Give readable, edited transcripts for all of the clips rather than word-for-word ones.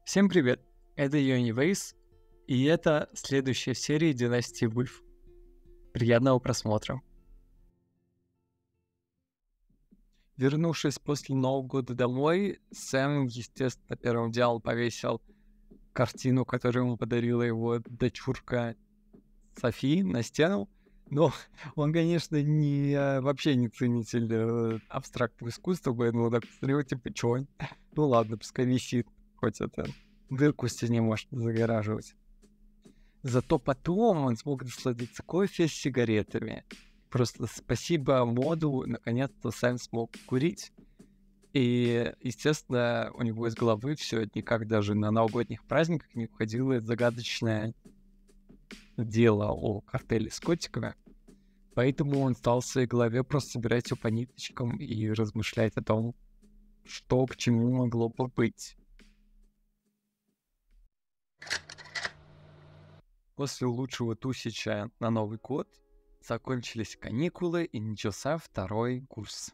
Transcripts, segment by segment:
Всем привет! Это Юнивейс, и это следующая серия Династии Вульф. Приятного просмотра. Вернувшись после Нового года домой, Сэм, естественно, первым делом повесил картину, которую ему подарила его дочурка Софи, на стену. Но он, конечно, вообще не ценитель абстрактного искусства, поэтому так посмотрел, типа, чё? Ну ладно, пускай висит, хоть это дырку в стене может загораживать. Зато потом он смог насладиться кофе с сигаретами. Просто спасибо моду, наконец-то Сэм смог курить. И, естественно, у него из головы все никак даже на новогодних праздниках не уходило это загадочное дело о картеле с котиками. Поэтому он стал в своей голове просто собирать все по ниточкам и размышлять о том, что к чему могло бы быть. После лучшего тусича на Новый год закончились каникулы и начался второй курс.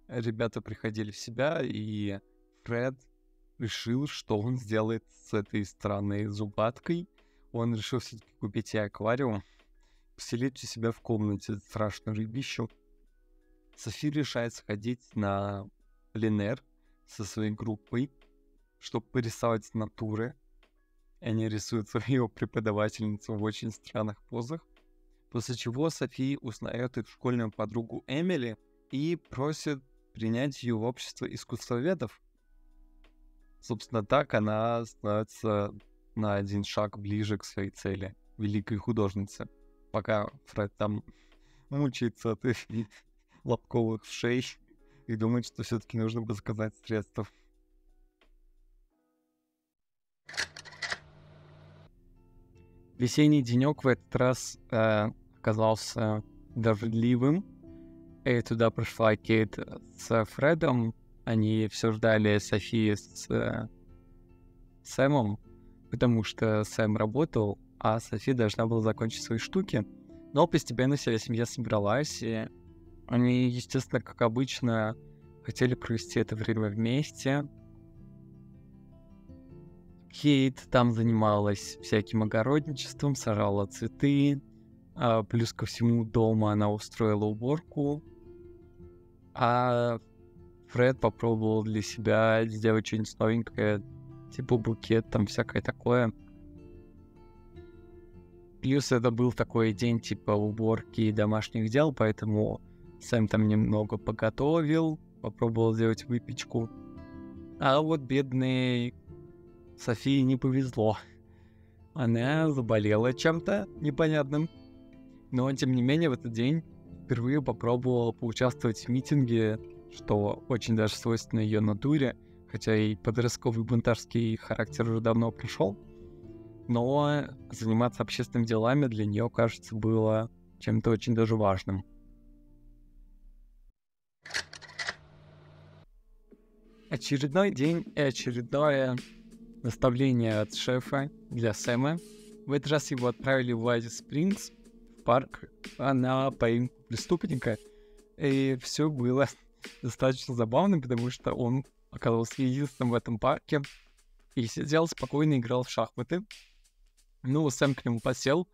Ребята приходили в себя, и Фред решил, что он сделает с этой странной зубаткой. Он решил все-таки купить ей аквариум, поселить у себя в комнате страшную рыбищу. Софи решает сходить на пленэр со своей группой, чтобы порисовать натуры. Они рисуют свою преподавательницу в очень странных позах. После чего Софи узнает их школьную подругу Эмили и просит принять ее в общество искусствоведов. Собственно, так она становится на один шаг ближе к своей цели, великой художнице. Пока Фред там мучается от их лобковых вшей и думает, что все-таки нужно бы заказать средства. Весенний денек в этот раз оказался дождливым, и туда пришла Кейт с Фредом. Они все ждали Софии с Сэмом, потому что Сэм работал, а Софи должна была закончить свои штуки. Но постепенно вся семья собралась, и они, естественно, как обычно, хотели провести это время вместе. Кейт там занималась всяким огородничеством, сажала цветы, плюс ко всему дома она устроила уборку, а Фред попробовал для себя сделать что-нибудь новенькое, типа букет, там всякое такое. Плюс это был такой день типа уборки и домашних дел, поэтому Сэм там немного поготовил, попробовал сделать выпечку. А вот бедной Софии не повезло. Она заболела чем-то непонятным. Но, тем не менее, в этот день впервые попробовала поучаствовать в митинге, что очень даже свойственно ее натуре, хотя и подростковый бунтарский характер уже давно прошел. Но заниматься общественными делами для нее, кажется, было чем-то очень даже важным. Очередной день и очередное наставление от шефа для Сэма. В этот раз его отправили в Вайди Спрингс, в парк, на поимку преступника. И все было достаточно забавно, потому что он оказался единственным в этом парке и сидел спокойно, играл в шахматы. Ну, Сэм к нему подсел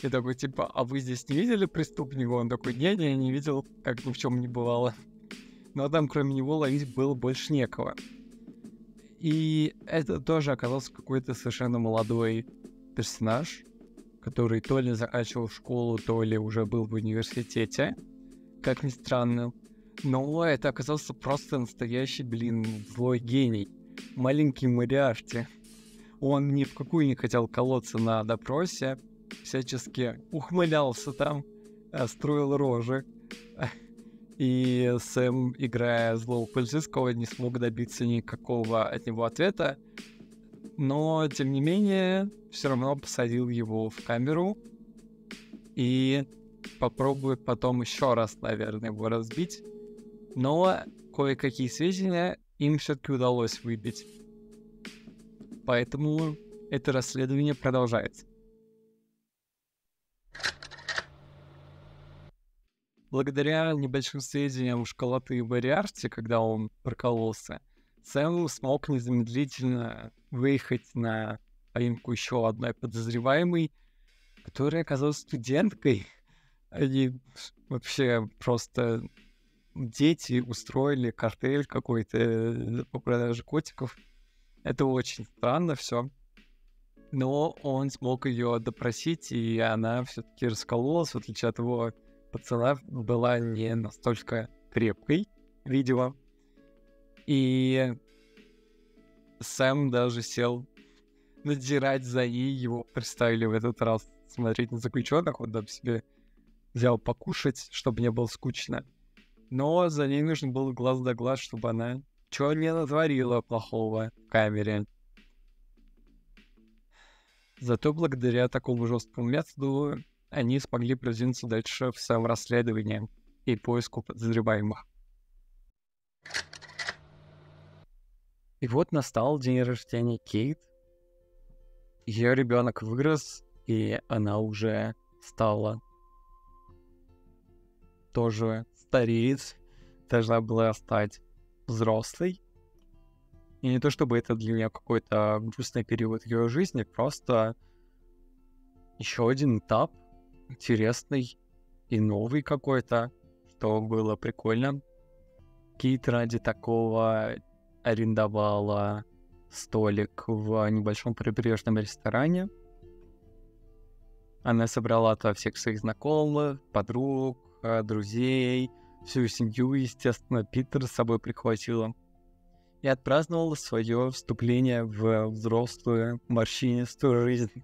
и такой, типа, а вы здесь не видели преступника? Он такой, не видел, как ни в чем не бывало. Но там кроме него ловить было больше некого. И это тоже оказался какой-то совершенно молодой персонаж, который то ли заканчивал школу, то ли уже был в университете, как ни странно. Но это оказался просто настоящий, злой гений. Маленький Мориарти. Он ни в какую не хотел колоться на допросе, всячески ухмылялся там, строил рожи. И Сэм, играя злого полицейского, не смог добиться никакого от него ответа. Но, тем не менее, все равно посадил его в камеру и попробует потом еще раз, наверное, его разбить. Но кое-какие сведения им все-таки удалось выбить. Поэтому это расследование продолжается. Благодаря небольшим сведениям школоты Мориарти, когда он прокололся, Сэм смог незамедлительно выехать на поимку еще одной подозреваемой, которая оказалась студенткой. Они вообще просто дети устроили картель какой-то по продаже котиков. Это очень странно все. Но он смог ее допросить, и она все-таки раскололась, в отличие от его пацана, была не настолько крепкой, видимо. И Сэм даже сел надзирать за ней, его представили в этот раз смотреть на заключенных, он там себе взял покушать, чтобы не было скучно. Но за ней нужно было глаз да глаз, чтобы она чего не натворила плохого в камере. Зато благодаря такому жесткому методу они смогли продвинуться дальше в своем расследовании и поиску подозреваемых. И вот настал день рождения Кейт. Ее ребенок вырос, и она уже стала тоже стареть, должна была стать взрослой. И не то чтобы это для нее какой-то грустный период ее жизни, просто еще один этап, интересный и новый какой-то, что было прикольно. Кейт ради такого арендовала столик в небольшом прибрежном ресторане. Она собрала туда всех своих знакомых, подруг, друзей, всю семью, естественно, Питер с собой прихватила. И отпраздновала свое вступление в взрослую, морщинистую жизнь.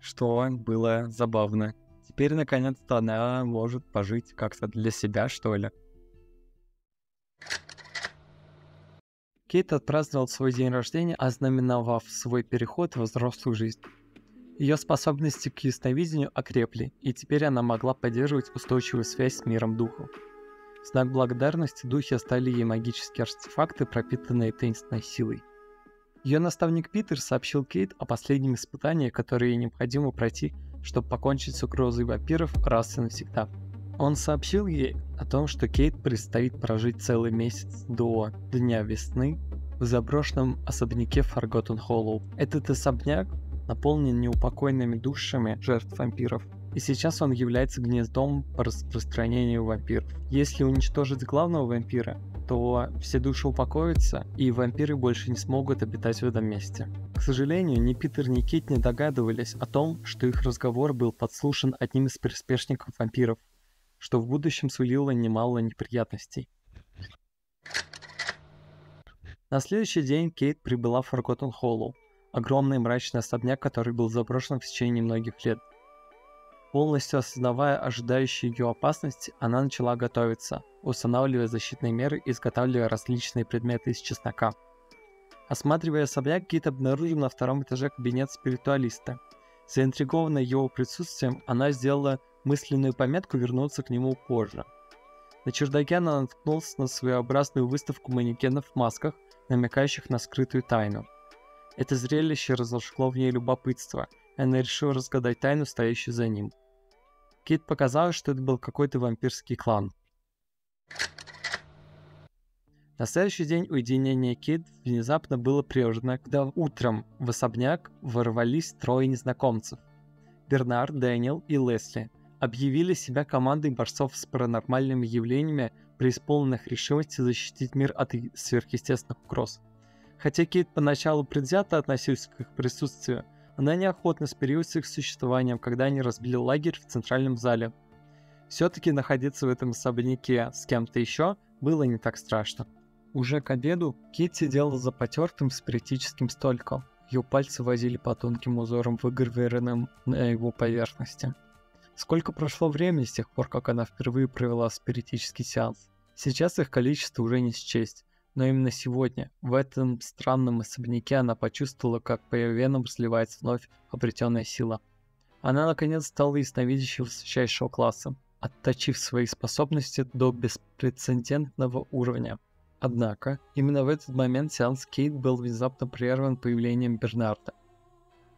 Что было забавно. Теперь, наконец-то, она может пожить как-то для себя, что ли. Кейт отпраздновал свой день рождения, ознаменовав свой переход в взрослую жизнь. Ее способности к ясновидению окрепли, и теперь она могла поддерживать устойчивую связь с миром духов. В знак благодарности духи оставили ей магические артефакты, пропитанные таинственной силой. Ее наставник Питер сообщил Кейт о последнем испытании, которое ей необходимо пройти, чтобы покончить с угрозой вампиров раз и навсегда. Он сообщил ей о том, что Кейт предстоит прожить целый месяц до Дня Весны в заброшенном особняке Forgotten Hollow. Этот особняк наполнен неупокоенными душами жертв вампиров, и сейчас он является гнездом по распространению вампиров. Если уничтожить главного вампира, то все души упокоятся, и вампиры больше не смогут обитать в этом месте. К сожалению, ни Питер, ни Кейт не догадывались о том, что их разговор был подслушан одним из приспешников вампиров, что в будущем сулило немало неприятностей. На следующий день Кейт прибыла в Forgotten Hollow, огромный мрачный особняк, который был заброшен в течение многих лет. Полностью осознавая ожидающие ее опасности, она начала готовиться, устанавливая защитные меры и изготавливая различные предметы из чеснока. Осматривая особняк, Кейт обнаружила на втором этаже кабинет спиритуалиста. Заинтригованная его присутствием, она сделала мысленную пометку вернуться к нему позже. На чердаке она наткнулась на своеобразную выставку манекенов в масках, намекающих на скрытую тайну. Это зрелище разожгло в ней любопытство, и она решила разгадать тайну, стоящую за ним. Кейт показалось, что это был какой-то вампирский клан. На следующий день уединение Кейт внезапно было прервано, когда утром в особняк ворвались трое незнакомцев. Бернард, Дэниел и Лесли объявили себя командой борцов с паранормальными явлениями, преисполненных решимости защитить мир от сверхъестественных угроз. Хотя Кейт поначалу предвзято относилась к их присутствию, она неохотно смирилась с их существованием, когда они разбили лагерь в центральном зале. Все-таки находиться в этом особняке с кем-то еще было не так страшно. Уже к обеду Кейт сидела за потертым спиритическим столиком. Ее пальцы возили по тонким узорам, выгравированным на его поверхности. Сколько прошло времени с тех пор, как она впервые провела спиритический сеанс? Сейчас их количество уже не счесть. Но именно сегодня, в этом странном особняке, она почувствовала, как по ее венам разливается вновь обретенная сила. Она наконец стала ясновидящей высочайшего класса, отточив свои способности до беспрецедентного уровня. Однако, именно в этот момент сеанс Кейт был внезапно прерван появлением Бернарда.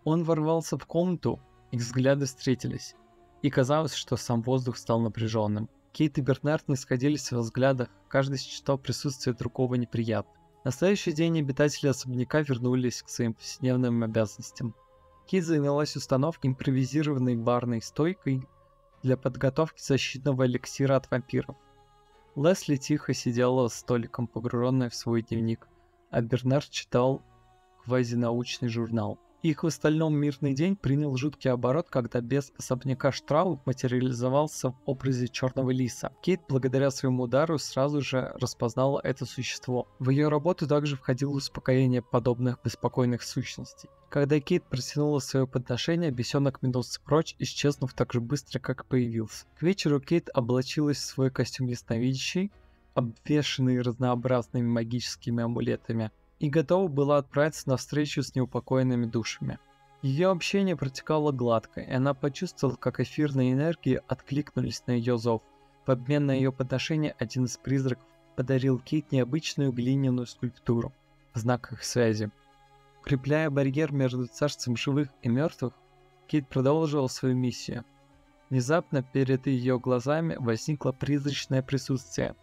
Он ворвался в комнату, их взгляды встретились, и казалось, что сам воздух стал напряженным. Кейт и Бернард не сходились во взглядах, каждый считал присутствие другого неприятным. На следующий день обитатели особняка вернулись к своим повседневным обязанностям. Кейт занялась установкой импровизированной барной стойкой для подготовки защитного эликсира от вампиров. Лесли тихо сидела за столиком, погруженная в свой дневник, а Бернард читал квазинаучный журнал. Их в остальном мирный день принял жуткий оборот, когда бес особняка Штрауб материализовался в образе черного лиса. Кейт, благодаря своему удару, сразу же распознала это существо. В ее работу также входило успокоение подобных беспокойных сущностей. Когда Кейт протянула свое подношение, бесенок метнулся прочь, исчезнув так же быстро, как и появился. К вечеру Кейт облачилась в свой костюм ясновидящий, обвешанный разнообразными магическими амулетами, и готова была отправиться на встречу с неупокоенными душами. Ее общение протекало гладко, и она почувствовала, как эфирные энергии откликнулись на ее зов. В обмен на ее подношение один из призраков подарил Кейт необычную глиняную скульптуру в знак их связи. Укрепляя барьер между царством живых и мертвых, Кейт продолжила свою миссию. Внезапно перед ее глазами возникло призрачное присутствие,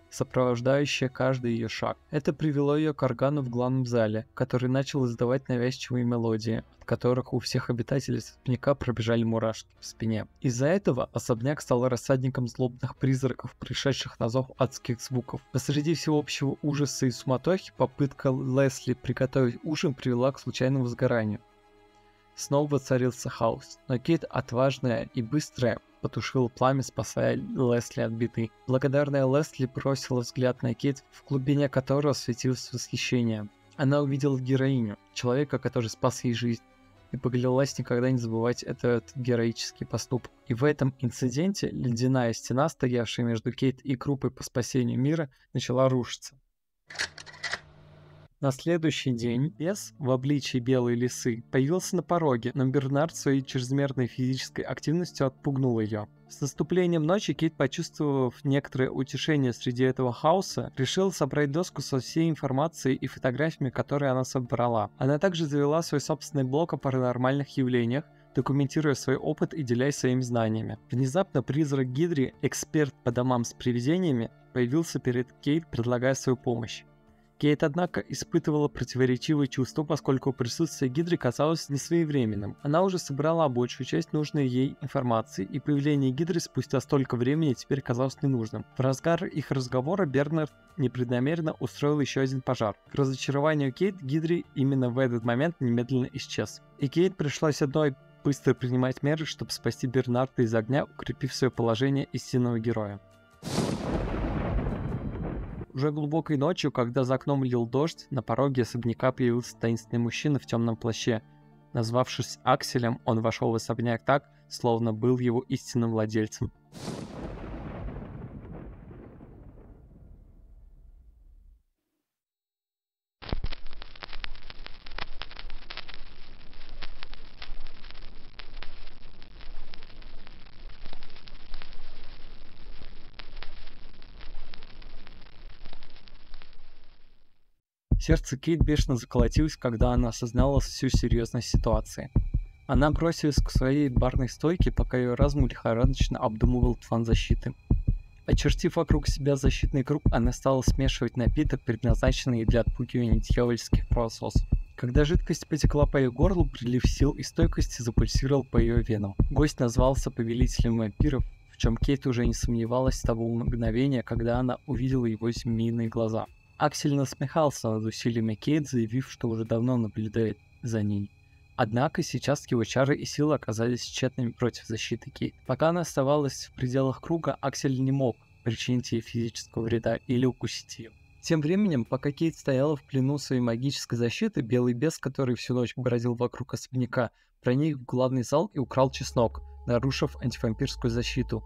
сопровождающее каждый ее шаг. Это привело ее к органу в главном зале, который начал издавать навязчивые мелодии, от которых у всех обитателей особняка пробежали мурашки в спине. Из-за этого особняк стал рассадником злобных призраков, пришедших на зов адских звуков. Посреди всеобщего ужаса и суматохи попытка Лесли приготовить ужин привела к случайному сгоранию. Снова воцарился хаос, но Кейт, отважная и быстрая, потушила пламя, спасая Лесли от беды. Благодарная Лесли бросила взгляд на Кейт, в глубине которого светилось восхищение. Она увидела героиню, человека, который спас ей жизнь, и поклялась никогда не забывать этот героический поступок. И в этом инциденте ледяная стена, стоявшая между Кейт и группой по спасению мира, начала рушиться. На следующий день бес в обличии белой лисы появился на пороге, но Бернард своей чрезмерной физической активностью отпугнул ее. С наступлением ночи Кейт, почувствовав некоторое утешение среди этого хаоса, решила собрать доску со всей информацией и фотографиями, которые она собрала. Она также завела свой собственный блог о паранормальных явлениях, документируя свой опыт и делясь своими знаниями. Внезапно призрак Гидри, эксперт по домам с привидениями, появился перед Кейт, предлагая свою помощь. Кейт, однако, испытывала противоречивые чувства, поскольку присутствие Гидры казалось несвоевременным. Она уже собрала большую часть нужной ей информации, и появление Гидры спустя столько времени теперь казалось ненужным. В разгар их разговора Бернард непреднамеренно устроил еще один пожар. К разочарованию Кейт, Гидри именно в этот момент немедленно исчез. И Кейт пришлось одной быстро принимать меры, чтобы спасти Бернарда из огня, укрепив свое положение истинного героя. Уже глубокой ночью, когда за окном лил дождь, на пороге особняка появился таинственный мужчина в темном плаще. Назвавшись Акселем, он вошел в особняк так, словно был его истинным владельцем. Сердце Кейт бешено заколотилось, когда она осознала всю серьезность ситуации. Она бросилась к своей барной стойке, пока ее разум лихорадочно обдумывал план защиты. Очертив вокруг себя защитный круг, она стала смешивать напиток, предназначенный для отпугивания дьявольских кровососов. Когда жидкость потекла по ее горлу, прилив сил и стойкости запульсировал по ее венам. Гость назвался повелителем вампиров, в чем Кейт уже не сомневалась с того мгновения, когда она увидела его змеиные глаза. Аксель насмехался над усилиями Кейт, заявив, что уже давно наблюдает за ней. Однако сейчас его чары и силы оказались тщетными против защиты Кейт. Пока она оставалась в пределах круга, Аксель не мог причинить ей физического вреда или укусить ее. Тем временем, пока Кейт стояла в плену своей магической защиты, белый бес, который всю ночь бродил вокруг особняка, проник в главный зал и украл чеснок, нарушив антивампирскую защиту.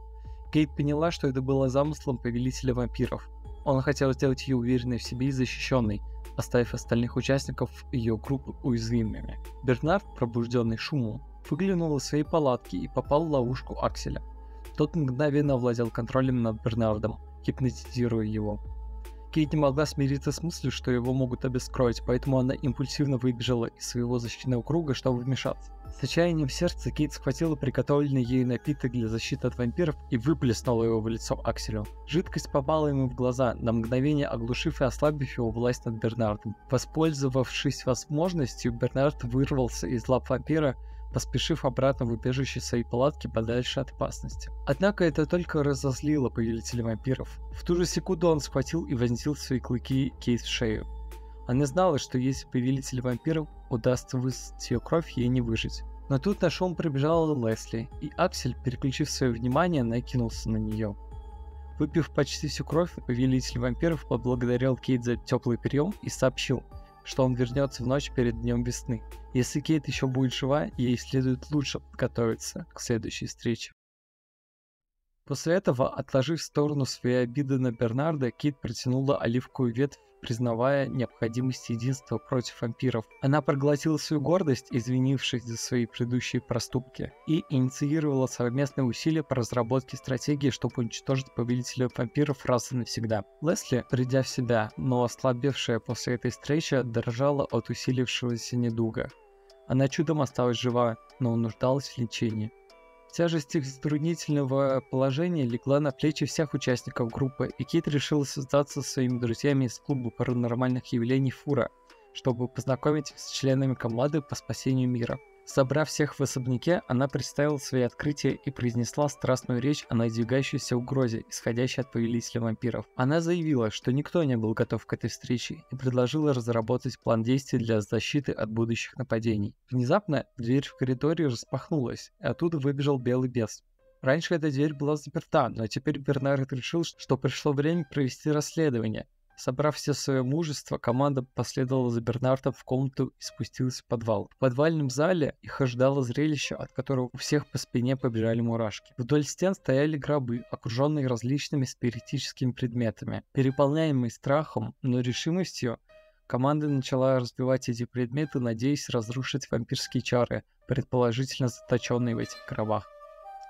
Кейт поняла, что это было замыслом повелителя вампиров. Он хотел сделать ее уверенной в себе и защищенной, оставив остальных участников ее группы уязвимыми. Бернард, пробужденный шумом, выглянул из своей палатки и попал в ловушку Акселя. Тот мгновенно овладел контролем над Бернардом, гипнотизируя его. Кейт не могла смириться с мыслью, что его могут обескровить, поэтому она импульсивно выбежала из своего защитного круга, чтобы вмешаться. С отчаянием в сердце Кейт схватила приготовленный ею напиток для защиты от вампиров и выплеснула его в лицо Акселю. Жидкость попала ему в глаза, на мгновение оглушив и ослабив его власть над Бернардом. Воспользовавшись возможностью, Бернард вырвался из лап вампира, поспешив обратно в убежище своей палатки подальше от опасности. Однако это только разозлило повелителя вампиров. В ту же секунду он схватил и вонзил свои клыки Кейт в шею. Она знала, что если повелитель вампиров удастся высосать ее кровь, ей не выжить. Но тут на шум прибежала Лесли, и Аксель, переключив свое внимание, накинулся на нее. Выпив почти всю кровь, повелитель вампиров поблагодарил Кейт за теплый прием и сообщил, что он вернется в ночь перед днем весны. Если Кейт еще будет жива, ей следует лучше подготовиться к следующей встрече. После этого, отложив в сторону свои обиды на Бернарда, Кейт протянула оливковую ветвь, признавая необходимость единства против вампиров. Она проглотила свою гордость, извинившись за свои предыдущие проступки, и инициировала совместные усилия по разработке стратегии, чтобы уничтожить повелителя вампиров раз и навсегда. Лесли, придя в себя, но ослабевшая после этой встречи, дрожала от усилившегося недуга. Она чудом осталась жива, но нуждалась в лечении. Тяжесть их затруднительного положения легла на плечи всех участников группы, и Кейт решила связаться со своими друзьями из клуба паранормальных явлений Фура, чтобы познакомить их с членами команды по спасению мира. Собрав всех в особняке, она представила свои открытия и произнесла страстную речь о надвигающейся угрозе, исходящей от повелителя вампиров. Она заявила, что никто не был готов к этой встрече, и предложила разработать план действий для защиты от будущих нападений. Внезапно дверь в коридоре распахнулась, и оттуда выбежал белый бес. Раньше эта дверь была заперта, но теперь Бернард решил, что пришло время провести расследование. Собрав все свое мужество, команда последовала за Бернардом в комнату и спустилась в подвал. В подвальном зале их ожидало зрелище, от которого у всех по спине побежали мурашки. Вдоль стен стояли гробы, окруженные различными спиритическими предметами. Переполняемый страхом, но решимостью, команда начала разбивать эти предметы, надеясь разрушить вампирские чары, предположительно заточенные в этих гробах.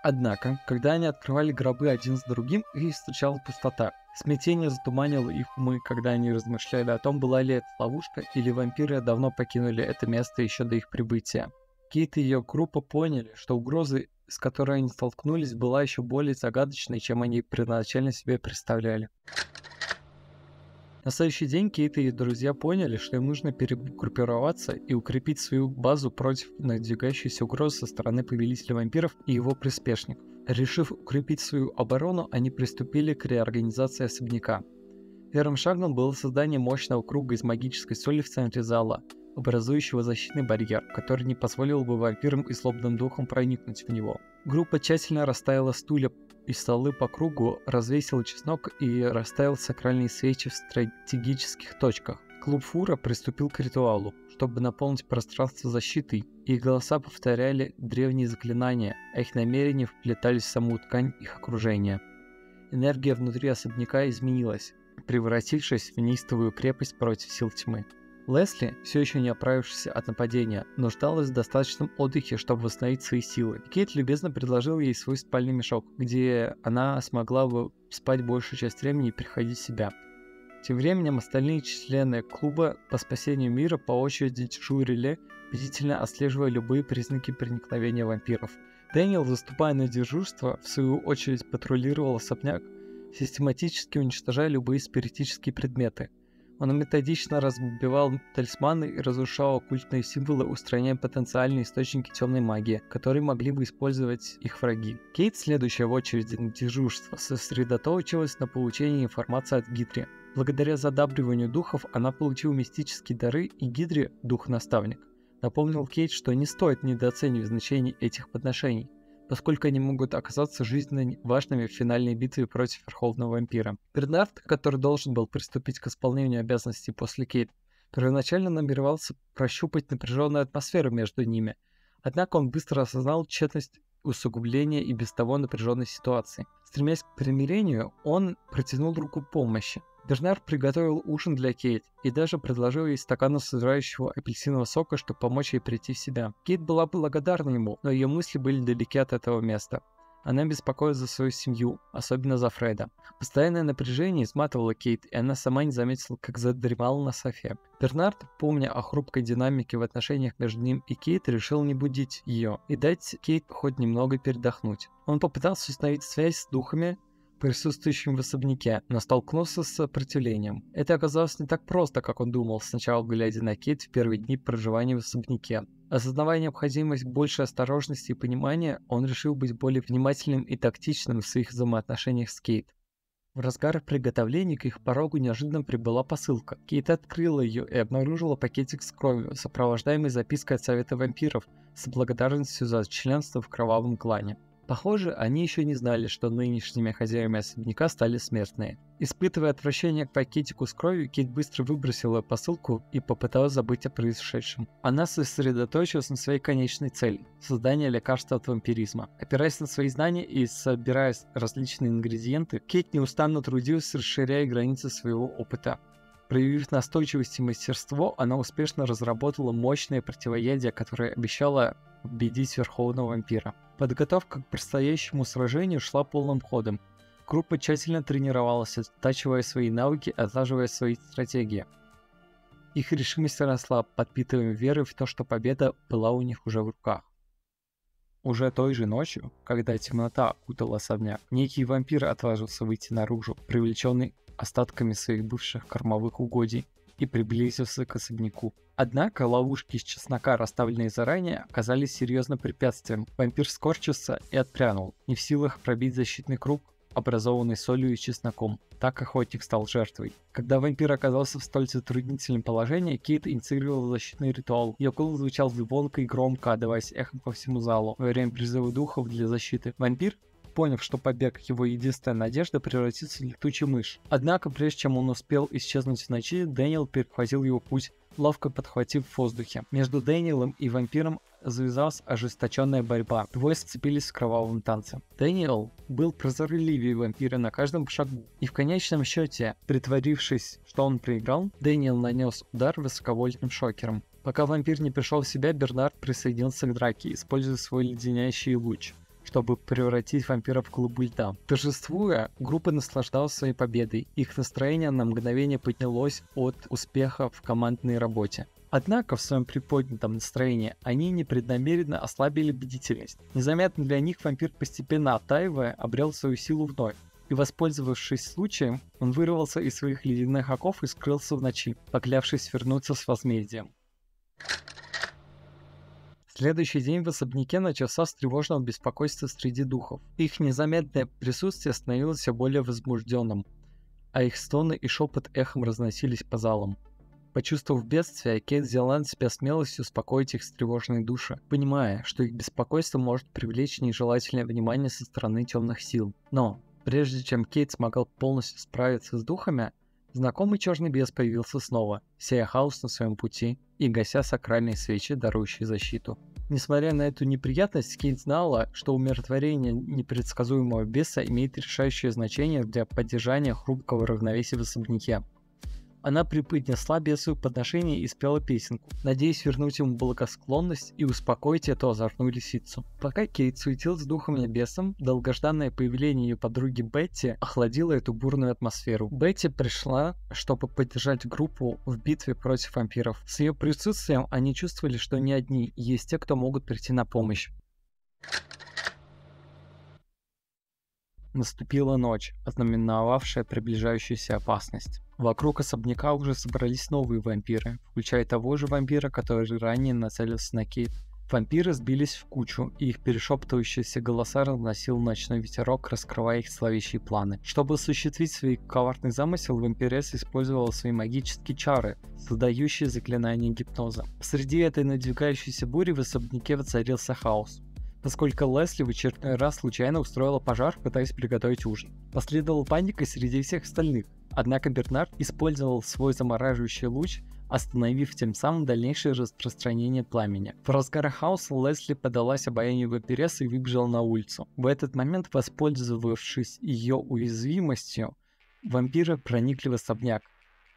Однако, когда они открывали гробы один за другим, их встречала пустота. Смятение затуманило их умы, когда они размышляли о том, была ли это ловушка, или вампиры давно покинули это место еще до их прибытия. Кейт и ее группа поняли, что угроза, с которой они столкнулись, была еще более загадочной, чем они первоначально себе представляли. На следующий день Кейт и ее друзья поняли, что им нужно перегруппироваться и укрепить свою базу против надвигающейся угрозы со стороны повелителя вампиров и его приспешников. Решив укрепить свою оборону, они приступили к реорганизации особняка. Первым шагом было создание мощного круга из магической соли в центре зала, образующего защитный барьер, который не позволил бы вампирам и злобным духам проникнуть в него. Группа тщательно расставила стулья и столы по кругу, развесила чеснок и расставил сакральные свечи в стратегических точках. Клуб Фура приступил к ритуалу, чтобы наполнить пространство защитой. Их голоса повторяли древние заклинания, а их намерения вплетались в саму ткань их окружения. Энергия внутри особняка изменилась, превратившись в неистовую крепость против сил тьмы. Лесли, все еще не оправившаяся от нападения, нуждалась в достаточном отдыхе, чтобы восстановить свои силы. Кейт любезно предложил ей свой спальный мешок, где она смогла бы спать большую часть времени и приходить в себя. Тем временем остальные члены клуба по спасению мира по очереди дежурили, бдительно отслеживая любые признаки проникновения вампиров. Дэниел, заступая на дежурство, в свою очередь патрулировал особняк, систематически уничтожая любые спиритические предметы. Он методично разбивал талисманы и разрушал оккультные символы, устраняя потенциальные источники темной магии, которые могли бы использовать их враги. Кейт, следующая в очереди на дежурство, сосредоточилась на получении информации от Гидри. Благодаря задабриванию духов она получила мистические дары, и Гидри, дух-наставник, напомнил Кейт, что не стоит недооценивать значение этих подношений, поскольку они могут оказаться жизненно важными в финальной битве против Верховного Вампира. Бернард, который должен был приступить к исполнению обязанностей после Кейт, первоначально намеревался прощупать напряженную атмосферу между ними, однако он быстро осознал тщетность усугубления и без того напряженной ситуации. Стремясь к примирению, он протянул руку помощи. Бернард приготовил ужин для Кейт и даже предложил ей стакан созревающего апельсинового сока, чтобы помочь ей прийти в себя. Кейт была благодарна ему, но ее мысли были далеки от этого места. Она беспокоилась за свою семью, особенно за Фреда. Постоянное напряжение изматывало Кейт, и она сама не заметила, как задремала на софе. Бернард, помня о хрупкой динамике в отношениях между ним и Кейт, решил не будить ее и дать Кейт хоть немного передохнуть. Он попытался установить связь с духами, присутствующим в особняке, но столкнулся с сопротивлением. Это оказалось не так просто, как он думал, сначала глядя на Кейт в первые дни проживания в особняке. Осознавая необходимость большей осторожности и понимания, он решил быть более внимательным и тактичным в своих взаимоотношениях с Кейт. В разгар приготовлений к их порогу неожиданно прибыла посылка. Кейт открыла ее и обнаружила пакетик с кровью, сопровождаемый запиской от Совета вампиров с благодарностью за членство в кровавом клане. Похоже, они еще не знали, что нынешними хозяевами особняка стали смертные. Испытывая отвращение к пакетику с кровью, Кейт быстро выбросила посылку и попыталась забыть о происшедшем. Она сосредоточилась на своей конечной цели – создании лекарства от вампиризма. Опираясь на свои знания и собирая различные ингредиенты, Кейт неустанно трудилась, расширяя границы своего опыта. Проявив настойчивость и мастерство, она успешно разработала мощное противоядие, которое обещало победить Верховного Вампира. Подготовка к предстоящему сражению шла полным ходом. Группа тщательно тренировалась, оттачивая свои навыки, отлаживая свои стратегии. Их решимость росла, подпитывая верой в то, что победа была у них уже в руках. Уже той же ночью, когда темнота окутала особняк, некий вампир отважился выйти наружу, привлеченный остатками своих бывших кормовых угодий, и приблизился к особняку. Однако ловушки из чеснока, расставленные заранее, оказались серьезным препятствием. Вампир скорчился и отпрянул, не в силах пробить защитный круг, образованный солью и чесноком. Так охотник стал жертвой. Когда вампир оказался в столь затруднительном положении, Кейт инициировала защитный ритуал. Ее голос звучал звонко и громко, отдаваясь эхом по всему залу во время призыва духов для защиты. Вампир, поняв, что побег его единственная надежда, превратится в летучую мышь. Однако, прежде чем он успел исчезнуть в ночи, Дэниел перехватил его путь, ловко подхватив в воздухе. Между Дэниелом и вампиром завязалась ожесточенная борьба. Двое сцепились в кровавом танце. Дэниел был прозорливее вампира на каждом шагу. И в конечном счете, притворившись, что он проиграл, Дэниел нанес удар высоковольтным шокером. Пока вампир не пришел в себя, Бернард присоединился к драке, используя свой леденящий луч, чтобы превратить вампира в клубу льда. Торжествуя, группа наслаждалась своей победой. Их настроение на мгновение поднялось от успеха в командной работе. Однако в своем приподнятом настроении они непреднамеренно ослабили бдительность. Незаметно для них вампир, постепенно оттаивая, обрел свою силу вновь. И, воспользовавшись случаем, он вырвался из своих ледяных оков и скрылся в ночи, поклявшись вернуться с возмездием. Следующий день в особняке начался с тревожного беспокойства среди духов. Их незаметное присутствие становилось все более возбужденным, а их стоны и шепот эхом разносились по залам. Почувствовав бедствие, Кейт взяла на себя смелость успокоить их встревоженные души, понимая, что их беспокойство может привлечь нежелательное внимание со стороны темных сил. Но, прежде чем Кейт смогла полностью справиться с духами, знакомый черный бес появился снова, сея хаос на своем пути и гася сакральные свечи, дарующие защиту. Несмотря на эту неприятность, Кейт знала, что умиротворение непредсказуемого беса имеет решающее значение для поддержания хрупкого равновесия в особняке. Она преподнесла бесу подношение и спела песенку, надеясь вернуть ему благосклонность и успокоить эту озорную лисицу. Пока Кейт суетилась с духом и бесом, долгожданное появление ее подруги Бетти охладило эту бурную атмосферу. Бетти пришла, чтобы поддержать группу в битве против вампиров. С ее присутствием они чувствовали, что не одни, есть те, кто могут прийти на помощь. Наступила ночь, ознаменовавшая приближающуюся опасность. Вокруг особняка уже собрались новые вампиры, включая того же вампира, который ранее нацелился на Кейт. Вампиры сбились в кучу, и их перешептывающиеся голоса разносил ночной ветерок, раскрывая их зловещие планы. Чтобы осуществить свой коварный замысел, вампиресса использовала свои магические чары, создающие заклинания гипноза. Посреди этой надвигающейся бури в особняке воцарился хаос, поскольку Лесли в очередной раз случайно устроила пожар, пытаясь приготовить ужин. Последовала паника среди всех остальных, однако Бернард использовал свой замораживающий луч, остановив тем самым дальнейшее распространение пламени. В разгар хаоса Лесли поддалась обаянию вампирессы и выбежала на улицу. В этот момент, воспользовавшись ее уязвимостью, вампиры проникли в особняк,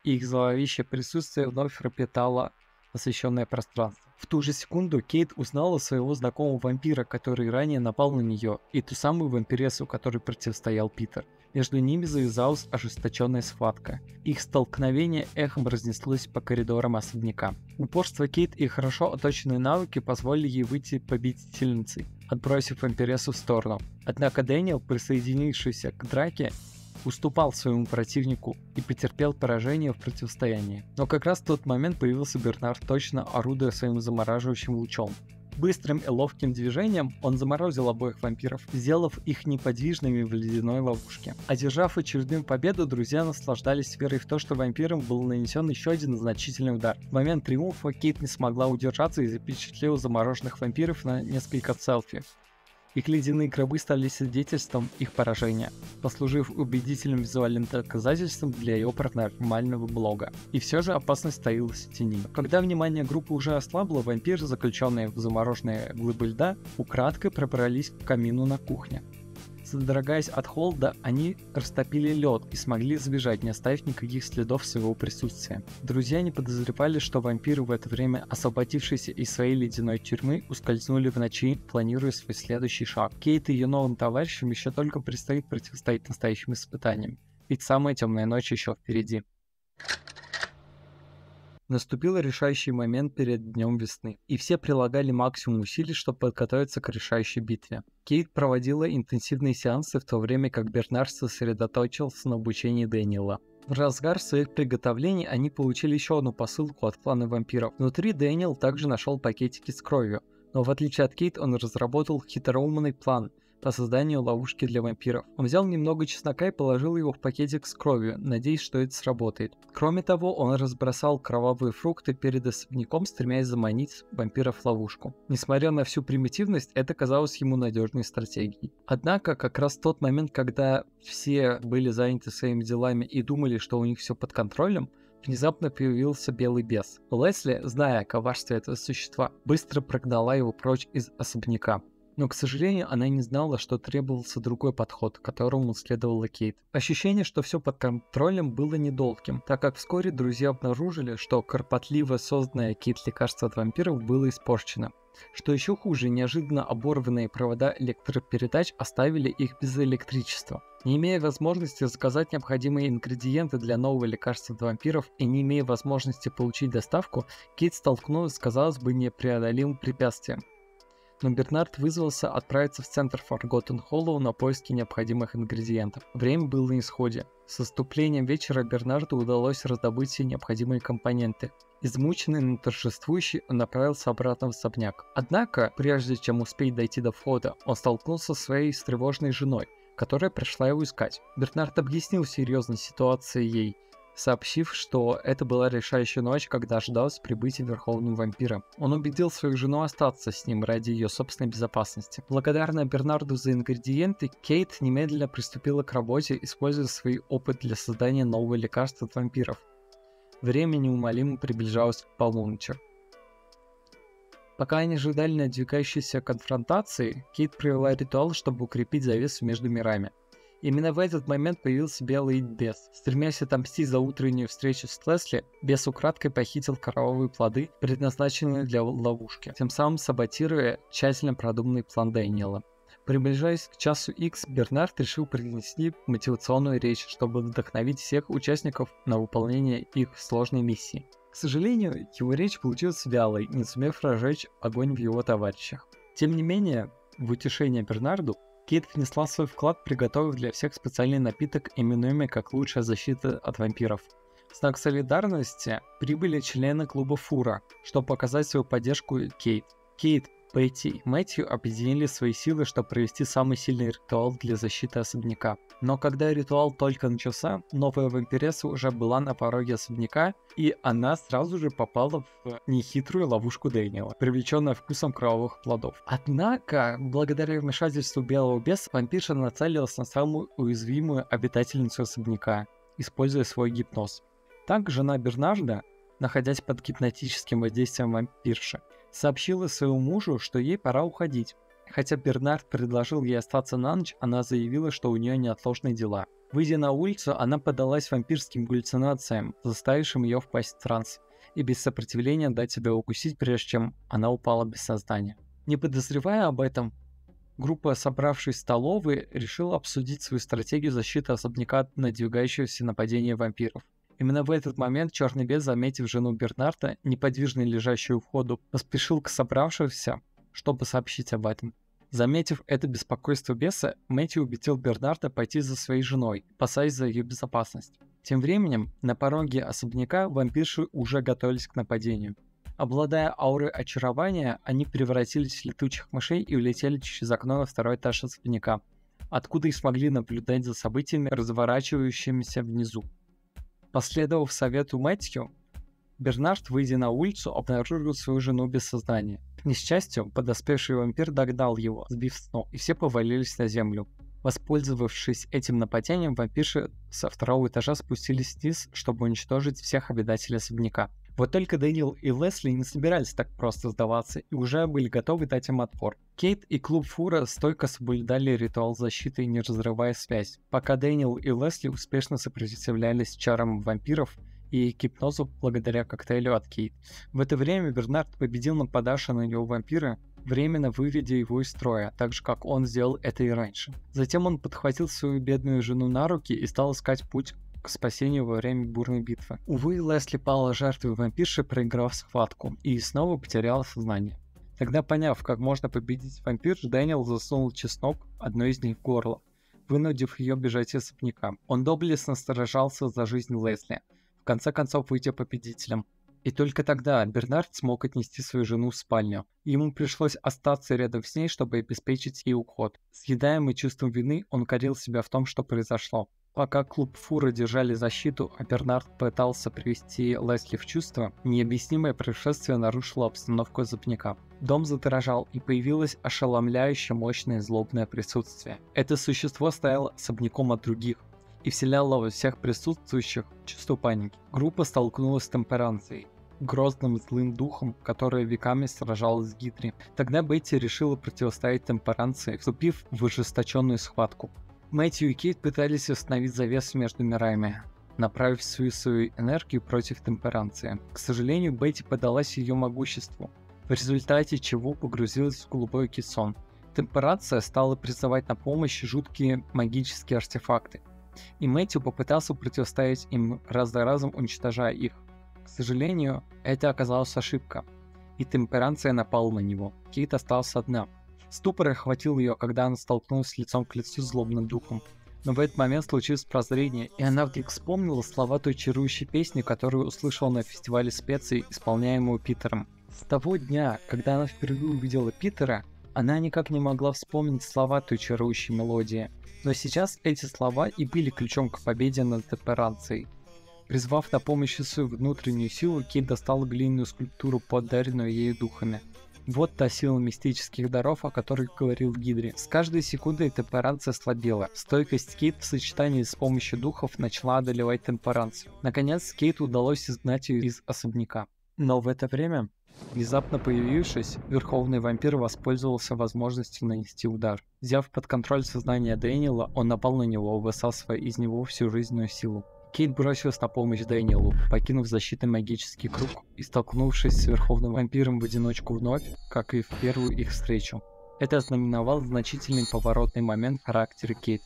и их зловещее присутствие вновь пропитало освещенное пространство. В ту же секунду Кейт узнала своего знакомого вампира, который ранее напал на нее, и ту самую вампирессу, которой противостоял Питер. Между ними завязалась ожесточенная схватка. Их столкновение эхом разнеслось по коридорам особняка. Упорство Кейт и хорошо отточенные навыки позволили ей выйти победительницей, отбросив вампирессу в сторону. Однако Дэниел, присоединившийся к драке, уступал своему противнику и потерпел поражение в противостоянии. Но как раз в тот момент появился Бернард, точно орудуя своим замораживающим лучом. Быстрым и ловким движением он заморозил обоих вампиров, сделав их неподвижными в ледяной ловушке. Одержав очередную победу, друзья наслаждались верой в то, что вампирам был нанесен еще один значительный удар. В момент триумфа Кейт не смогла удержаться и запечатлела замороженных вампиров на несколько селфи. Их ледяные гробы стали свидетельством их поражения, послужив убедительным визуальным доказательством для ее паранормального блога. И все же опасность таилась в тени. Когда внимание группы уже ослабло, вампиры, заключенные в замороженные глыбы льда, украдкой пробрались к камину на кухне. Содрогаясь от холода, они растопили лед и смогли сбежать, не оставив никаких следов своего присутствия. Друзья не подозревали, что вампиры, в это время освободившиеся из своей ледяной тюрьмы, ускользнули в ночи, планируя свой следующий шаг. Кейт и ее новым товарищам еще только предстоит противостоять настоящим испытаниям, ведь самая темная ночь еще впереди. Наступил решающий момент перед днем весны, и все прилагали максимум усилий, чтобы подготовиться к решающей битве. Кейт проводила интенсивные сеансы, в то время как Бернард сосредоточился на обучении Дэниела. В разгар своих приготовлений они получили еще одну посылку от клана вампиров. Внутри Дэниел также нашел пакетики с кровью, но в отличие от Кейт он разработал хитроумный план по созданию ловушки для вампиров. Он взял немного чеснока и положил его в пакетик с кровью, надеясь, что это сработает. Кроме того, он разбросал кровавые фрукты перед особняком, стремясь заманить вампиров в ловушку. Несмотря на всю примитивность, это казалось ему надежной стратегией. Однако, как раз в тот момент, когда все были заняты своими делами и думали, что у них все под контролем, внезапно появился белый бес. Лесли, зная о коварстве этого существа, быстро прогнала его прочь из особняка. Но, к сожалению, она не знала, что требовался другой подход, которому следовала Кейт. Ощущение, что все под контролем, было недолгим, так как вскоре друзья обнаружили, что кропотливо созданное Кейт лекарство от вампиров было испорчено. Что еще хуже, неожиданно оборванные провода электропередач оставили их без электричества. Не имея возможности заказать необходимые ингредиенты для нового лекарства от вампиров и не имея возможности получить доставку, Кейт столкнулась с, казалось бы, непреодолимым препятствием. Но Бернард вызвался отправиться в центр Forgotten Hollow на поиски необходимых ингредиентов. Время было на исходе. С наступлением вечера Бернарду удалось раздобыть все необходимые компоненты. Измученный, но торжествующий, он направился обратно в особняк. Однако, прежде чем успеть дойти до входа, он столкнулся со своей встревоженной женой, которая пришла его искать. Бернард объяснил серьезность ситуации ей, сообщив, что это была решающая ночь, когда ожидалось прибытие Верховного Вампира. Он убедил свою жену остаться с ним ради ее собственной безопасности. Благодарная Бернарду за ингредиенты, Кейт немедленно приступила к работе, используя свой опыт для создания нового лекарства от вампиров. Время неумолимо приближалось к полуночи. Пока они ожидали надвигающейся конфронтации, Кейт провела ритуал, чтобы укрепить завесу между мирами. Именно в этот момент появился белый бес. Стремясь отомстить за утреннюю встречу с Лесли, бес украдкой похитил кровавые плоды, предназначенные для ловушки, тем самым саботируя тщательно продуманный план Дэниела. Приближаясь к часу X, Бернард решил произнести мотивационную речь, чтобы вдохновить всех участников на выполнение их сложной миссии. К сожалению, его речь получилась вялой, не сумев разжечь огонь в его товарищах. Тем не менее, в утешение Бернарду, Кейт внесла свой вклад, приготовив для всех специальный напиток, именуемый как лучшая защита от вампиров. В знак солидарности прибыли члены клуба Фура, чтобы показать свою поддержку Кейт. Кейт, Пэтти и Мэтью объединили свои силы, чтобы провести самый сильный ритуал для защиты особняка. Но когда ритуал только начался, новая вампиресса уже была на пороге особняка, и она сразу же попала в нехитрую ловушку Дэниела, привлеченная вкусом кровавых плодов. Однако, благодаря вмешательству белого беса, вампирша нацелилась на самую уязвимую обитательницу особняка, используя свой гипноз. Так, жена Бернарда, находясь под гипнотическим воздействием вампирши, сообщила своему мужу, что ей пора уходить. Хотя Бернард предложил ей остаться на ночь, она заявила, что у нее неотложные дела. Выйдя на улицу, она поддалась вампирским галлюцинациям, заставившим ее впасть в транс. и без сопротивления дать себя укусить, прежде чем она упала без сознания. Не подозревая об этом, группа, собравшись в столовой, решила обсудить свою стратегию защиты особняка от надвигающегося нападения вампиров. Именно в этот момент черный бес, заметив жену Бернарда, неподвижно лежащую у входа, поспешил к собравшимся, чтобы сообщить об этом. Заметив это беспокойство беса, Мэтью убедил Бернарда пойти за своей женой, опасаясь за ее безопасность. Тем временем, на пороге особняка вампирши уже готовились к нападению. Обладая аурой очарования, они превратились в летучих мышей и улетели через окно на второй этаж особняка, откуда и смогли наблюдать за событиями, разворачивающимися внизу. Последовав совету Мэтью, Бернард, выйдя на улицу, обнаружил свою жену без сознания. К несчастью, подоспевший вампир догнал его, сбив с ног, и все повалились на землю. Воспользовавшись этим нападением, вампирши со второго этажа спустились вниз, чтобы уничтожить всех обитателей особняка. Вот только Дэниел и Лесли не собирались так просто сдаваться и уже были готовы дать им отпор. Кейт и клуб Фура стойко соблюдали ритуал защиты, не разрывая связь, пока Дэниел и Лесли успешно сопротивлялись чарам вампиров и гипнозу благодаря коктейлю от Кейт. В это время Бернард победил нападавшего на него вампира, временно выведя его из строя, так же как он сделал это и раньше. Затем он подхватил свою бедную жену на руки и стал искать путь к спасению во время бурной битвы. Увы, Лесли пала жертвой вампирши, проиграв схватку, и снова потеряла сознание. Тогда, поняв, как можно победить вампир, Дэниел засунул чеснок одной из них в горло, вынудив ее бежать из особняка. Он доблестно сражался за жизнь Лесли, в конце концов выйдя победителем. И только тогда Бернард смог отнести свою жену в спальню. Ему пришлось остаться рядом с ней, чтобы обеспечить ей уход. Съедаемый чувством вины, он корил себя в том, что произошло. Пока клуб Фура держали защиту, а Бернард пытался привести Лесли в чувство, необъяснимое происшествие нарушило обстановку особняка. Дом задрожал, и появилось ошеломляюще мощное злобное присутствие. Это существо стояло особняком от других и вселяло во всех присутствующих чувство паники. Группа столкнулась с Темперанцией, грозным злым духом, которая веками сражалась с Гидри. Тогда Бетти решила противостоять Темперанции, вступив в ожесточенную схватку. Мэтью и Кейт пытались установить завесу между мирами, направив всю свою энергию против Темперанции. К сожалению, Бетти поддалась ее могуществу, в результате чего погрузилась в глубокий сон. Темперанция стала призывать на помощь жуткие магические артефакты, и Мэтью попытался противостоять им раз за разом, уничтожая их. К сожалению, это оказалась ошибка, и Темперанция напала на него. Кейт осталась одна. Ступор охватил ее, когда она столкнулась лицом к лицу с злобным духом. Но в этот момент случилось прозрение, и она вдруг вспомнила слова той чарующей песни, которую услышала на фестивале специй, исполняемую Питером. С того дня, когда она впервые увидела Питера, она никак не могла вспомнить слова той чарующей мелодии. Но сейчас эти слова и были ключом к победе над Темперанцией. Призвав на помощь свою внутреннюю силу, Кейт достала глиняную скульптуру, подаренную ею духами. Вот та сила мистических даров, о которых говорил Гидри. С каждой секундой Темперанция слабела. Стойкость Кейт в сочетании с помощью духов начала одолевать Темперанцию. Наконец, Кейт удалось изгнать ее из особняка. Но в это время, внезапно появившись, Верховный Вампир воспользовался возможностью нанести удар. Взяв под контроль сознание Дэниела, он напал на него, высасывая из него всю жизненную силу. Кейт бросилась на помощь Дэниелу, покинув защитный магический круг и столкнувшись с Верховным Вампиром в одиночку вновь, как и в первую их встречу. Это ознаменовало значительный поворотный момент в характере Кейт.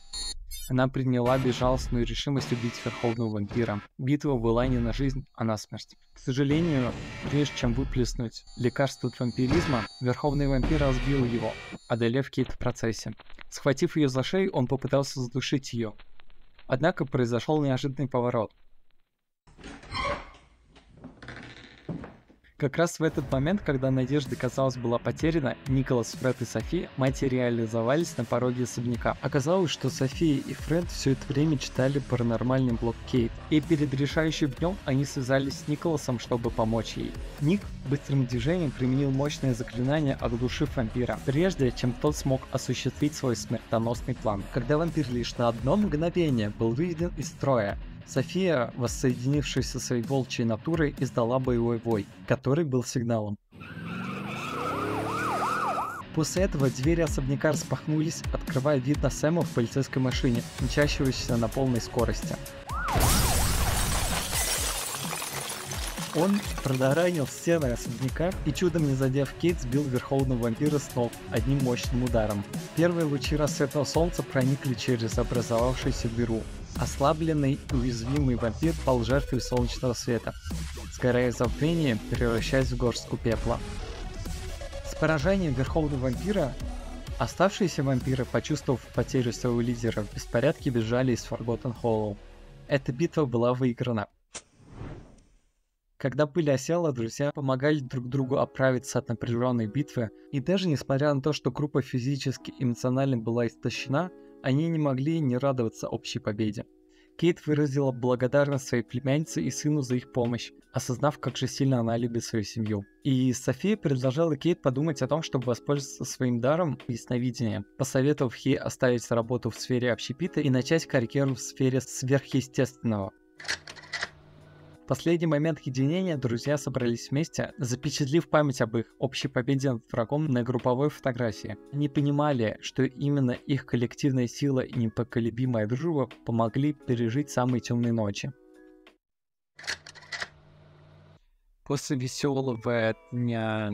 Она приняла безжалостную решимость убить Верховного Вампира. Битва была не на жизнь, а на смерть. К сожалению, прежде чем выплеснуть лекарство от вампиризма, Верховный Вампир разбил его, одолев Кейт в процессе. Схватив ее за шею, он попытался задушить ее. Однако произошел неожиданный поворот. Как раз в этот момент, когда надежда, казалось, была потеряна, Николас, Фред и Софи материализовались на пороге особняка. Оказалось, что София и Фред все это время читали паранормальный блог Кейт, и перед решающим днем они связались с Николасом, чтобы помочь ей. Ник быстрым движением применил мощное заклинание, оглушив вампира, прежде чем тот смог осуществить свой смертоносный план. Когда вампир лишь на одно мгновение был выведен из строя, София, воссоединившись со своей волчьей натурой, издала боевой вой, который был сигналом. После этого двери особняка распахнулись, открывая вид на Сэма в полицейской машине, мчащегося на полной скорости. Он протаранил стены особняка и, чудом не задев Кейт, сбил верховного вампира с ног одним мощным ударом. Первые лучи рассветного солнца проникли через образовавшуюся дыру. Ослабленный и уязвимый вампир пал жертвой солнечного света, сгорая в забвении, превращаясь в горстку пепла. С поражением верховного вампира оставшиеся вампиры, почувствовав потерю своего лидера, в беспорядке бежали из Forgotten Hollow. Эта битва была выиграна. Когда пыль осела, друзья помогали друг другу оправиться от напряженной битвы, и даже несмотря на то, что группа физически и эмоционально была истощена, они не могли не радоваться общей победе. Кейт выразила благодарность своей племяннице и сыну за их помощь, осознав, как же сильно она любит свою семью. И София предложила Кейт подумать о том, чтобы воспользоваться своим даром ясновидения, посоветовав ей оставить работу в сфере общепита и начать карьеру в сфере сверхъестественного. В последний момент единения друзья собрались вместе, запечатлев память об их общей победе над врагом на групповой фотографии. Они понимали, что именно их коллективная сила и непоколебимая дружба помогли пережить самые темные ночи. После веселого дня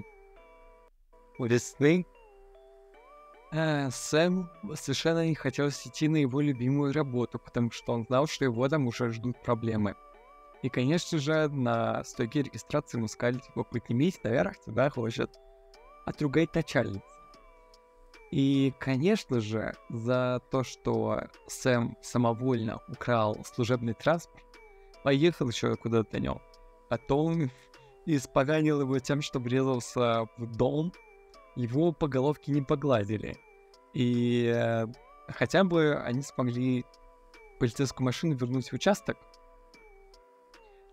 весны Сэм совершенно не хотел идти на его любимую работу, потому что он знал, что его там уже ждут проблемы. И, конечно же, на стойке регистрации ему сказали, типа, поднимись наверх, тебя хочет отругать начальница. И, конечно же, за то, что Сэм самовольно украл служебный транспорт, поехал еще куда-то на нем, потом испоганил его тем, что врезался в дом, его по головке не погладили. И хотя бы они смогли полицейскую машину вернуть в участок,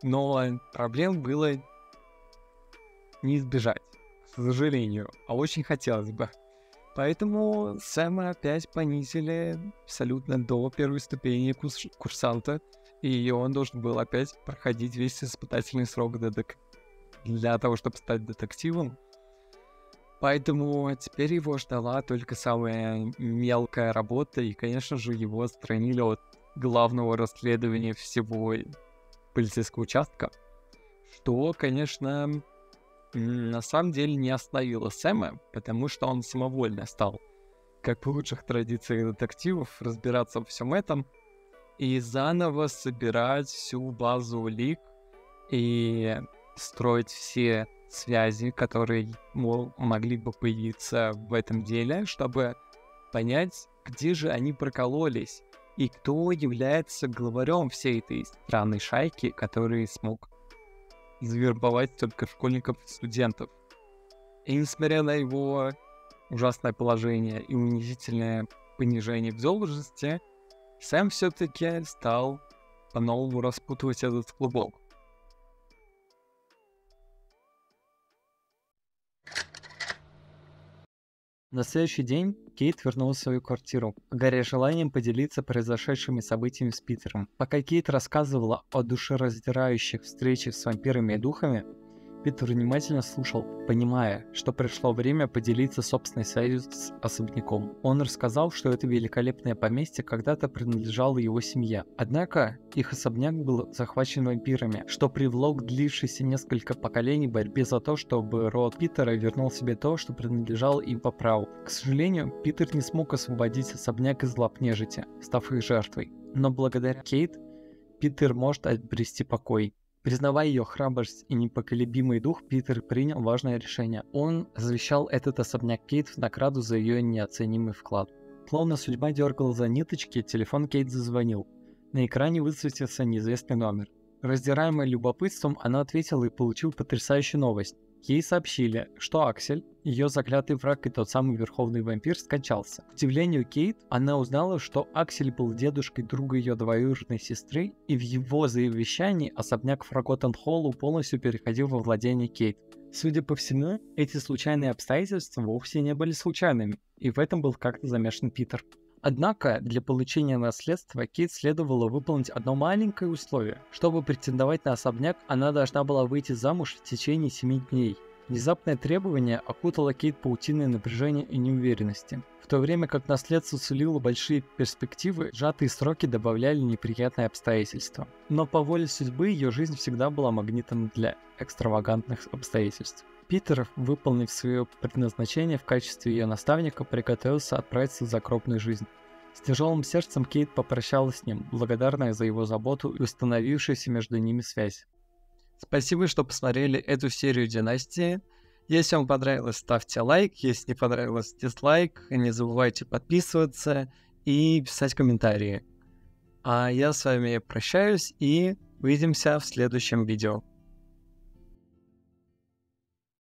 но проблем было не избежать, к сожалению, а очень хотелось бы. Поэтому Сэма опять понизили абсолютно до первой ступени курсанта, и он должен был опять проходить весь испытательный срок для того, чтобы стать детективом. Поэтому теперь его ждала только самая мелкая работа, и, конечно же, его отстранили от главного расследования всего полицейского участка, что, конечно, на самом деле не остановило Сэма, потому что он самовольно стал, как по лучших традициях детективов, разбираться во всем этом и заново собирать всю базу улик и строить все связи, которые могли бы появиться в этом деле, чтобы понять, где же они прокололись и кто является главарем всей этой странной шайки, который смог завербовать только школьников и студентов. И несмотря на его ужасное положение и унизительное понижение в должности, Сэм все-таки стал по-новому распутывать этот клубок. На следующий день Кейт вернулась в свою квартиру, горя желанием поделиться произошедшими событиями с Питером. Пока Кейт рассказывала о душераздирающих встречах с вампирами и духами, Питер внимательно слушал, понимая, что пришло время поделиться собственной связью с особняком. Он рассказал, что это великолепное поместье когда-то принадлежало его семье. Однако их особняк был захвачен вампирами, что привело к длившейся несколько поколений борьбе за то, чтобы род Питера вернул себе то, что принадлежало им по праву. К сожалению, Питер не смог освободить особняк из лап нежити, став их жертвой. Но благодаря Кейт, Питер может обрести покой. Признавая ее храбрость и непоколебимый дух, Питер принял важное решение. Он завещал этот особняк Кейт в награду за ее неоценимый вклад. Словно судьба дергала за ниточки, телефон Кейт зазвонил. На экране высветился неизвестный номер. Раздираемая любопытством, она ответила и получила потрясающую новость. Ей сообщили, что Аксель, ее заклятый враг и тот самый верховный вампир, скончался. К удивлению Кейт, она узнала, что Аксель был дедушкой друга ее двоюродной сестры, и в его завещании особняк Forgotten Hollow полностью переходил во владение Кейт. Судя по всему, эти случайные обстоятельства вовсе не были случайными, и в этом был как-то замешан Питер. Однако, для получения наследства Кейт следовало выполнить одно маленькое условие. Чтобы претендовать на особняк, она должна была выйти замуж в течение 7 дней. Внезапное требование окутало Кейт паутиной напряжения и неуверенности. В то время как наследство сулило большие перспективы, сжатые сроки добавляли неприятные обстоятельства. Но по воле судьбы ее жизнь всегда была магнитом для экстравагантных обстоятельств. Питер, выполнив свое предназначение в качестве ее наставника, приготовился отправиться в загробную жизнь. С тяжелым сердцем Кейт попрощалась с ним, благодарная за его заботу и установившуюся между ними связь. Спасибо, что посмотрели эту серию «Династии». Если вам понравилось, ставьте лайк. Если не понравилось, дизлайк. Не забывайте подписываться и писать комментарии. А я с вами прощаюсь и увидимся в следующем видео.